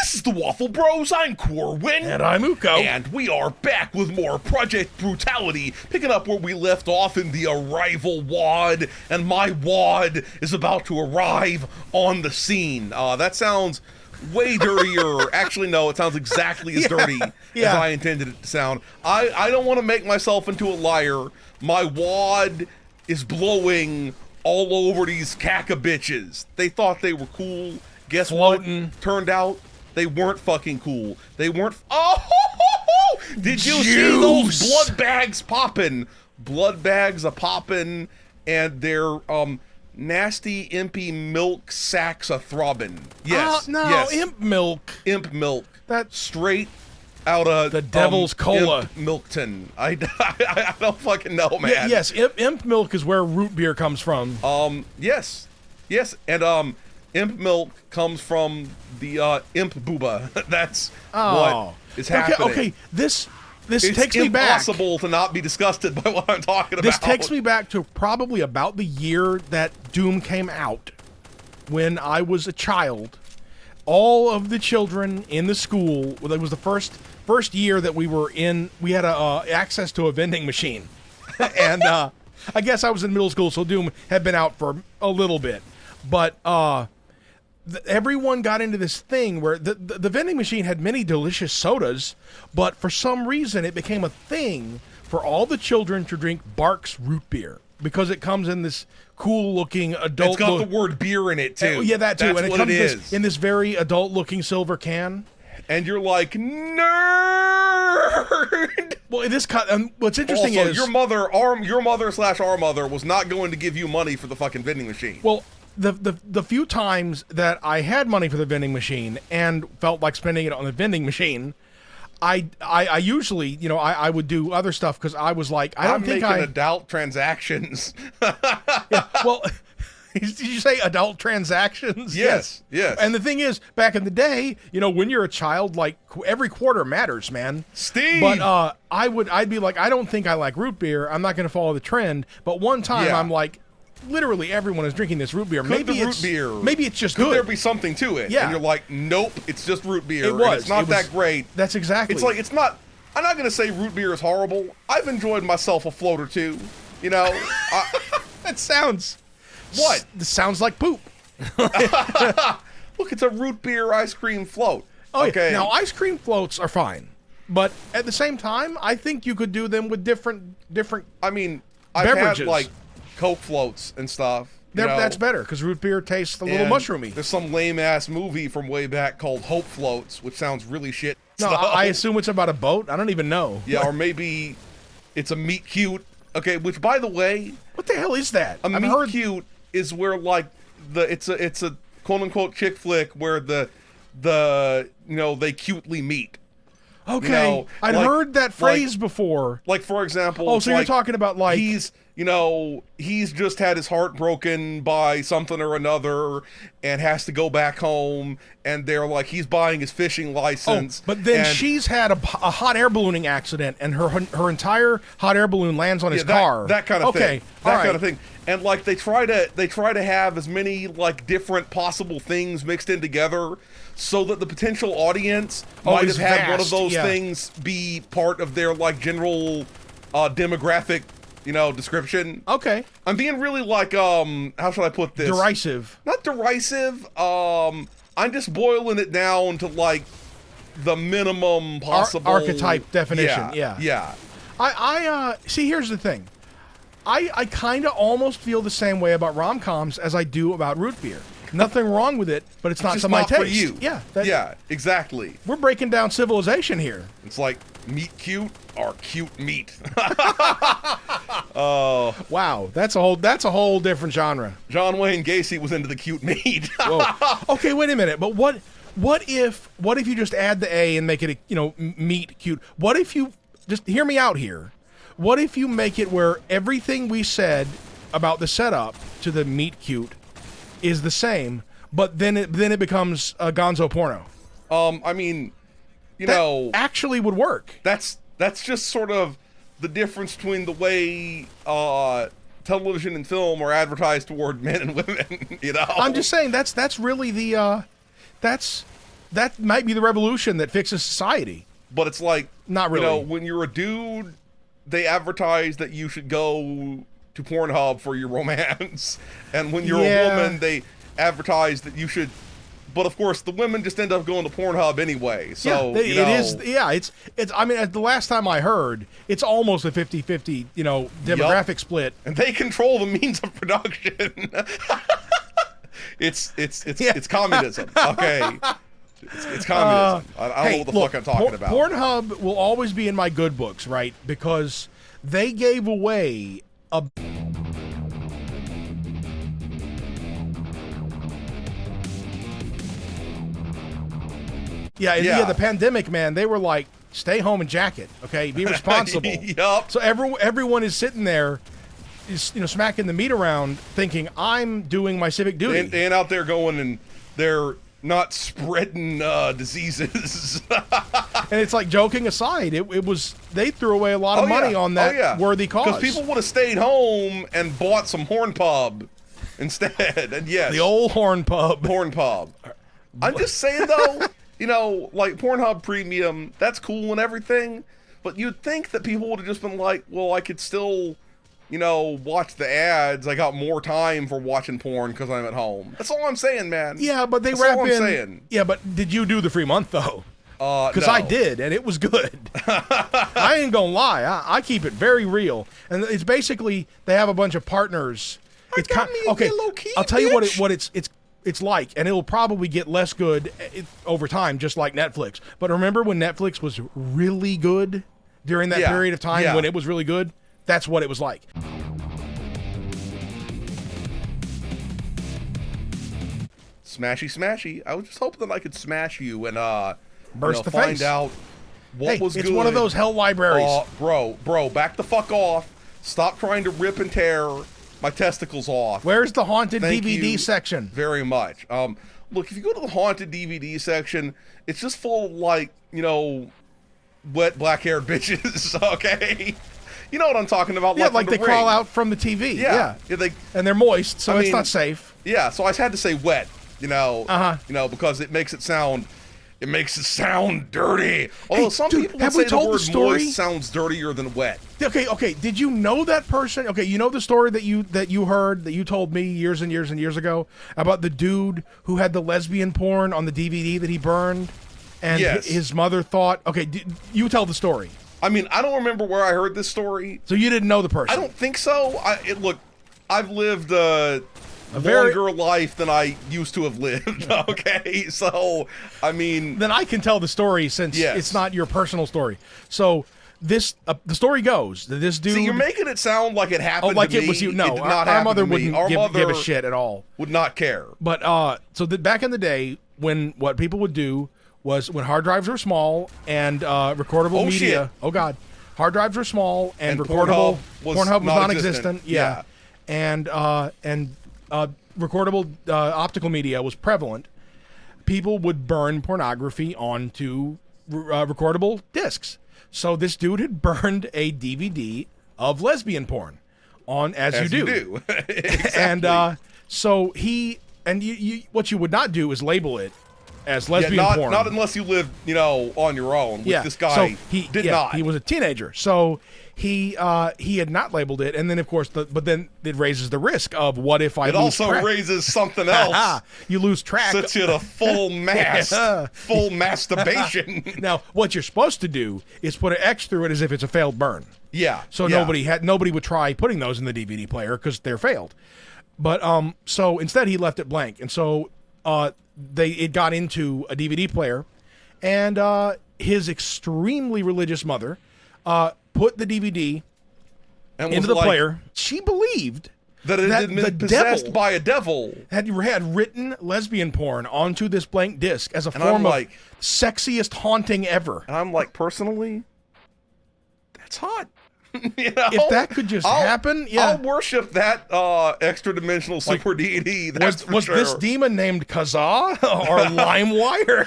This is the Waffle Bros. I'm Corwin. And I'm Uko. And we are back with more Project Brutality, picking up where we left off in the Arrival WAD, and my WAD is about to arrive on the scene. That sounds way dirtier. Actually, no, it sounds exactly as dirty as I intended it to sound. I don't want to make myself into a liar. My WAD is blowing all over these caca bitches. They thought they were cool. Guess Floating. what? Turned out they weren't fucking cool. They weren't. Did you see those blood bags popping? Blood bags a popping, and their nasty impy milk sacks a throbbing. Yes, no, yes. imp milk. Imp milk. That's straight out of the devil's cola. Imp Milkton. I don't fucking know, man. Yeah, yes, imp milk is where root beer comes from. Yes, and imp milk comes from the imp booba. That's what is happening. Okay, this it's takes me back. It's impossible to not be disgusted by what I'm talking about. This takes me back to probably about the year that Doom came out, when I was a child. All of the children in the school, it was the first year that we had access to a vending machine. And I guess I was in middle school, so Doom had been out for a little bit. But everyone got into this thing where the vending machine had many delicious sodas, but for some reason it became a thing for all the children to drink Barks root beer, because it comes in this cool-looking adult. It's got the word beer in it too. Yeah, that too. That's and it what comes it is. in this very adult-looking silver can. And you're like, nerd. Well, what's interesting also, is your mother / our mother was not going to give you money for the fucking vending machine. Well, the few times that I had money for the vending machine and felt like spending it on the vending machine, I usually, I would do other stuff, because I was like, I'm making adult transactions. Yeah, well, did you say adult transactions? Yes. And the thing is, back in the day, when you're a child, like, every quarter matters, man. Steve! But I'd be like, I don't think I like root beer. I'm not going to follow the trend. But one time, I'm like, literally everyone is drinking this root beer. Maybe it's just Could good. there be something to it? Yeah. And you're like, nope, it's just root beer. It was. It's not that great. That's exactly. It's like, it's not. I'm not going to say root beer is horrible. I've enjoyed myself a float or two. That sounds. What? This sounds like poop. Look, it's a root beer ice cream float. Oh, okay. Yeah. Now, ice cream floats are fine, but at the same time, I think you could do them with different. I mean, I've beverages. had like Coke floats and stuff. That's better, because root beer tastes a little mushroomy. There's some lame ass movie from way back called Hope Floats, which sounds really shit. No, I assume it's about a boat. I don't even know. Yeah, or maybe it's a meet cute. Okay, which by the way, what the hell is that? Meet cute is where like it's a quote unquote chick flick where the they cutely meet. Okay, I'd heard that phrase before. Like, for example, so you're talking about like he's just had his heart broken by something or another and has to go back home, and they're like, he's buying his fishing license. But then she's had a hot air ballooning accident, and her entire hot air balloon lands on his car. That kind of thing. That kind of thing. And like they try to have as many like different possible things mixed in together, so that the potential audience might have had one of those things be part of their like general demographic, description. Okay. I'm being really like how should I put this? Derisive. Not derisive. I'm just boiling it down to like the minimum possible archetype definition. Yeah. I see, here's the thing. I kind of almost feel the same way about rom-coms as I do about root beer. Nothing wrong with it, but it's not to my taste. For you. Yeah, exactly. We're breaking down civilization here. It's like meat cute or cute meat. Oh, wow, that's a whole different genre. John Wayne Gacy was into the cute meat. Whoa. Okay, wait a minute. But what if you just add the A and make it meat cute? What if you just hear me out here? What if you make it where everything we said about the setup to the meat cute is the same, but then it becomes a gonzo porno? I mean, that actually would work. That's just sort of the difference between the way television and film are advertised toward men and women. I'm just saying that's really the that's that might be the revolution that fixes society. But it's like, Not really. You know, when you're a dude, they advertise that you should go to Pornhub for your romance, and when you're a woman, they advertise that you should. But of course, the women just end up going to Pornhub anyway. So it is. Yeah, it's. I mean, the last time I heard, it's almost a 50-50, demographic split. And they control the means of production. It's communism. Okay, it's communism. I don't know what the fuck I'm talking about. Pornhub will always be in my good books, right? Because they gave away a. Yeah, the pandemic, man, they were like, stay home and jack it, okay? Be responsible. Yup. So everyone is sitting there, smacking the meat around, thinking, I'm doing my civic duty. And out there going, and they're not spreading diseases. And it's like, joking aside, it was, they threw away a lot of money on that worthy cause. Because people would have stayed home and bought some horn pub instead. And yes. The old horn pub. Horn pub. I'm just saying, though, like Pornhub Premium, that's cool and everything, but you'd think that people would have just been like, well, I could still, watch the ads. I got more time for watching porn because I'm at home. That's all I'm saying, man. Yeah, but they that's wrap all I'm in. Saying. Yeah, but did you do the free month, though? Because no. I did, and it was good. I ain't gonna lie. I keep it very real. And it's basically, they have a bunch of partners. It's okay, I'll tell you what it's like, and it'll probably get less good over time, just like Netflix. But remember when Netflix was really good during that period of time when it was really good? That's what it was like. Smashy. I was just hoping that I could smash you and burst the find face. out what was good. It's one of those hell libraries. Bro, back the fuck off. Stop trying to rip and tear my testicles off. Where's the haunted Thank DVD you section? Very much. Look, if you go to the haunted DVD section, it's just full of, like, wet black-haired bitches, okay? You know what I'm talking about? Yeah, like they the crawl ring. out from the TV. Yeah. And they're moist, so it's not safe. Yeah, so I had to say wet, because it makes it sound dirty. Although some people would say the word moist sounds dirtier than wet. Okay. Did you know that person? Okay, you know the story that you heard, that you told me years and years and years ago about the dude who had the lesbian porn on the DVD that he burned, and his mother thought. Okay, you tell the story. I mean, I don't remember where I heard this story. So you didn't know the person? I don't think so. Look, I've lived a longer life than I used to have lived, okay? So, I mean... Then I can tell the story since it's not your personal story. So, the story goes that this dude... See, you're making it sound like it happened to me. It was you. No, it did not our mother to me. wouldn't give a shit at all. Would not care. But, back in the day, what people would do was when hard drives were small and recordable media... Shit. Oh, God. Hard drives were small and recordable... Pornhub was non-existent. Yeah. And recordable optical media was prevalent. People would burn pornography onto recordable discs. So this dude had burned a DVD of lesbian porn on As You Do. Exactly. And so you what you would not do is label it as lesbian porn. Not unless you live, on your own. Which this guy did not. He was a teenager, so he had not labeled it, and then of course, but then it raises the risk of what if I lose also track? Raises something else. You lose track. Sets you to full masturbation. Now, what you're supposed to do is put an X through it as if it's a failed burn. Yeah. So nobody would try putting those in the DVD player because they're failed. But so instead he left it blank, and so it got into a DVD player, and his extremely religious mother put the DVD into the player. She believed that it had been possessed by a devil. Had written lesbian porn onto this blank disc as a form of sexiest haunting ever. And I'm like, personally, that's hot. If that could just happen, I'll worship that extra-dimensional super deity. Was this demon named Kazaa or LimeWire?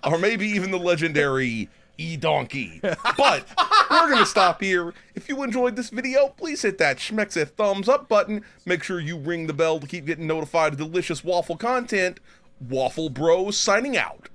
Or maybe even the legendary E-Donkey. But we're going to stop here. If you enjoyed this video, please hit that schmexa thumbs up button. Make sure you ring the bell to keep getting notified of delicious waffle content Waffle Bros signing out.